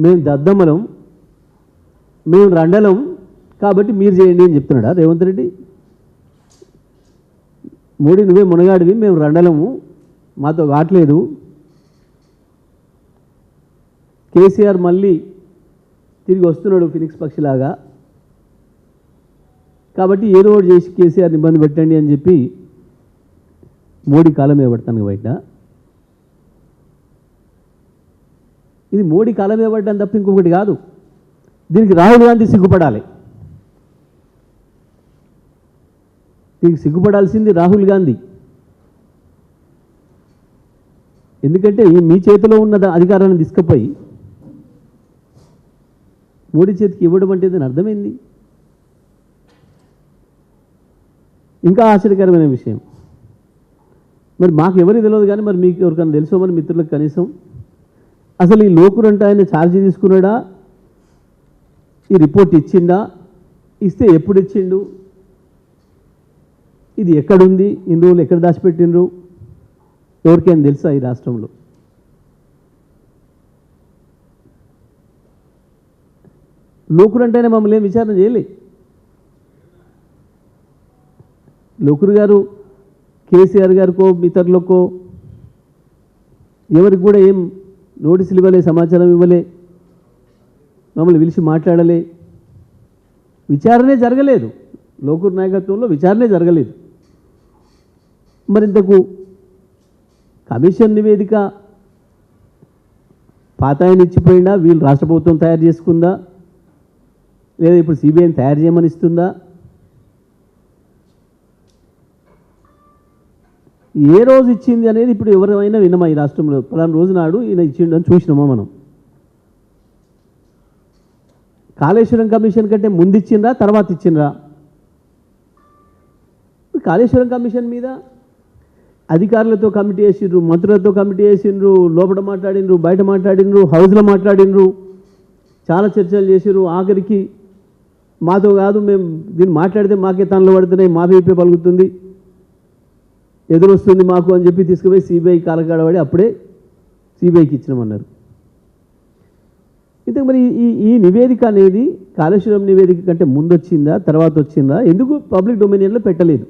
మేము దద్దమ్మలం, మేము రండలం, కాబట్టి మీరు చేయండి అని చెప్తున్నాడా రేవంత్ రెడ్డి? మోడీ నువ్వే మునగాడివి, మేము రండలము, మాతో కావట్లేదు. కేసీఆర్ మళ్ళీ తిరిగి వస్తున్నాడు ఫినిక్స్ పక్షిలాగా, కాబట్టి ఏదో ఒకటి చేసి కేసీఆర్ని ఇబ్బంది పెట్టండి అని చెప్పి మోడీ కాలమే పడతాను బయట. ఇది మోడీ కాలమే పడ్డాను తప్ప ఇంకొకటి కాదు. దీనికి రాహుల్ గాంధీ సిగ్గుపడాలి. దీనికి సిగ్గుపడాల్సింది రాహుల్ గాంధీ. ఎందుకంటే మీ చేతిలో ఉన్న అధికారాన్ని తీసుకుపోయి మోడీ చేతికి ఇవ్వడం అంటే దాని అర్థమైంది. ఇంకా ఆశ్చర్యకరమైన విషయం, మరి మాకు ఎవరికి తెలియదు కానీ మరి మీకు ఎవరికైనా తెలుసో మరి మిత్రులకు కనీసం, అసలు ఈ లోకురు అంటే ఆయన ఛార్జీ తీసుకున్నాడా, ఈ రిపోర్ట్ ఇచ్చిండా, ఇస్తే ఎప్పుడు ఇచ్చిండు, ఇది ఎక్కడుంది, ఇన్ని రోజులు ఎక్కడ దాచిపెట్టిండ్రు, ఎవరికైనా తెలుసా ఈ రాష్ట్రంలో? లోకురు అంటేనే మమ్మల్ని ఏం విచారణ చేయలే. లోకురు గారు కేసీఆర్ గారికో ఇతరులకో ఎవరికి కూడా ఏం నోటీసులు ఇవ్వలే, సమాచారం ఇవ్వలే, మమ్మల్ని పిలిచి మాట్లాడలే, విచారణే జరగలేదు. లోకురు నాయకత్వంలో విచారణే జరగలేదు. మరింతకు కమిషన్ నివేదిక పాత ఆయన ఇచ్చిపోయిందా, వీళ్ళు రాష్ట్ర ప్రభుత్వం తయారు చేసుకుందా, లేదా ఇప్పుడు సిబిఐని తయారు చేయమని ఇస్తుందా? ఏ రోజు ఇచ్చింది అనేది ఇప్పుడు ఎవరైనా వినమా ఈ రాష్ట్రంలో? పలానా రోజు నాడు ఈయన ఇచ్చిండు అని చూసినామా మనం? కాళేశ్వరం కమిషన్ కంటే ముందు ఇచ్చిండ్రా, తర్వాత ఇచ్చిండ్రా? కాళేశ్వరం కమిషన్ మీద అధికారులతో కమిటీ వేసిండ్రు, మంత్రులతో కమిటీ వేసిండ్రు, లోపల మాట్లాడినరు, బయట మాట్లాడినరు, హౌస్లో మాట్లాడినరు, చాలా చర్చలు చేసిర్రు. ఆఖరికి మాతో కాదు, మేము దీన్ని మాట్లాడితే మాకే తనలో పడుతున్నాయి, మా వైపే పలుకుతుంది, ఎదురొస్తుంది మాకు అని చెప్పి తీసుకుపోయి సిబిఐ కాలకాడబడి అప్పుడే సిబిఐకి ఇచ్చినామన్నారు. ఇంతకు మరి ఈ నివేదిక అనేది కాళేశ్వరం నివేదిక కంటే ముందు వచ్చిందా, తర్వాత వచ్చిందా? ఎందుకు పబ్లిక్ డొమినియన్లో పెట్టలేదు?